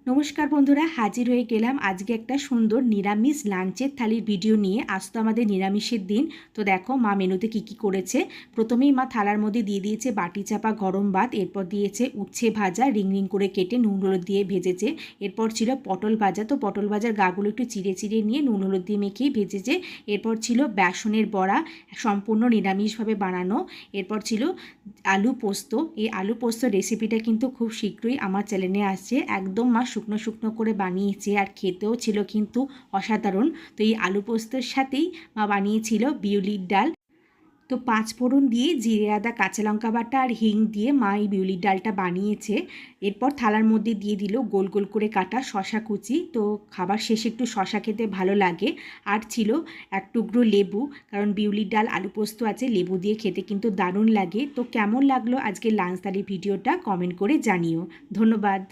নমস্কার বন্ধুরা, হাজির হয়ে গেলাম আজকে একটা সুন্দর নিরামিষ লাঞ্চের থালির ভিডিও নিয়ে। আজ তো আমাদের নিরামিষের দিন। তো দেখো মা মেনুতে কি কি করেছে। প্রথমেই মা থালার মধ্যে দিয়ে দিয়েছে বাটি চাপা গরম ভাত, এরপর দিয়েছে উচ্ছে ভাজা রিং রিং করে কেটে নুন হলুদ দিয়ে ভেজেছে। এরপর ছিল পটল ভাজা, তো পটল ভাজার গাগুলো একটু চিড়ে চিড়ে নিয়ে নুন হলুদ দিয়ে মেখেই ভেজেছে। এরপর ছিল বেসনের বড়া, সম্পূর্ণ নিরামিষভাবে বানানো। এরপর ছিল আলু পোস্ত। এই আলু পোস্ত রেসিপিটা কিন্তু খুব শীঘ্রই আমার চ্যানেলে আসছে। একদম মা শুকনো শুকনো করে বানিয়েছে আর খেতেও ছিল কিন্তু অসাধারণ। তো এই আলু পোস্তর সাথেই মা বানিয়েছিল বিউলির ডাল। তো পাঁচ ফোড়ন দিয়ে জিরে আদা কাঁচা লঙ্কা বাটা আর হিং দিয়ে মা এই বিউলির ডালটা বানিয়েছে। এরপর থালার মধ্যে দিয়ে দিল গোল গোল করে কাটা শশা কুচি। তো খাবার শেষে একটু শশা খেতে ভালো লাগে। আর ছিল এক টুকরো লেবু, কারণ বিউলির ডাল আলু পোস্ত আছে, লেবু দিয়ে খেতে কিন্তু দারুণ লাগে। তো কেমন লাগলো আজকে লাঞ্চ থালির ভিডিওটা কমেন্ট করে জানিও। ধন্যবাদ।